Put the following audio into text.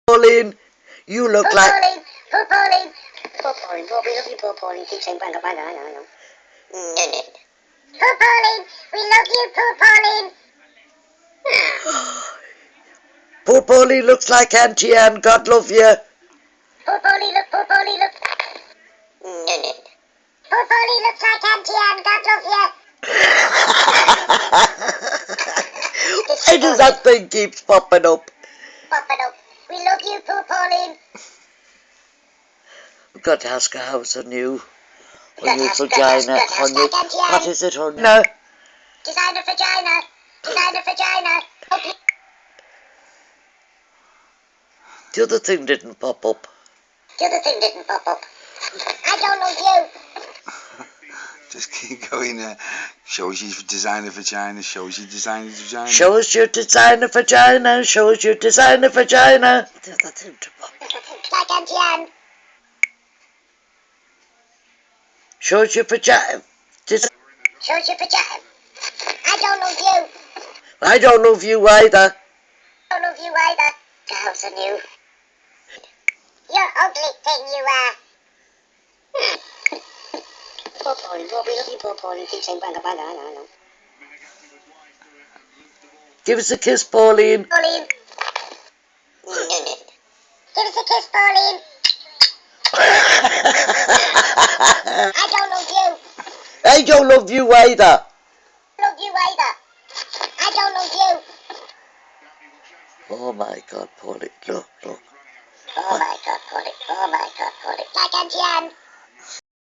Pauline, you look like... Pauline, poor Pauline. Poor Pauline, poor, we love you, poor Pauline. Keep saying banga banga, I know. Poor Pauline, we love you, poor Pauline. Poor Pauline looks like Auntie Anne, God love you. Poor Pauline, look, poor Pauline, look. Poor Pauline looks like Auntie Anne, God love you. Why does that thing keep popping up? Popping up. We love you, poor Pauline. We've got to ask her how's her new vagina. What is it, honey? No. Designer vagina. Designer vagina. Okay. The other thing didn't pop up. The other thing didn't pop up. I don't know you. Just keep going. Shows you designer vagina. Shows you designer vagina. Show us your designer vagina. Show us your designer vagina. The other thing to pop. Like Auntie Anne. Show us your vagina. Show us your vagina. I don't know you. I don't love you either. I don't love you either. The house are new. You're ugly thing, you are. Poor Pauline, poor, we love you, poor Pauline. Keep saying banga banga, I know. Give us a kiss, Pauline. Pauline. Give us a kiss, Pauline. I don't love you. I don't love you either. Love you either. I don't love you. Oh my God, Pauline, look. Oh my God, Pauline. Oh my God, Pauline. Like Auntie Anne.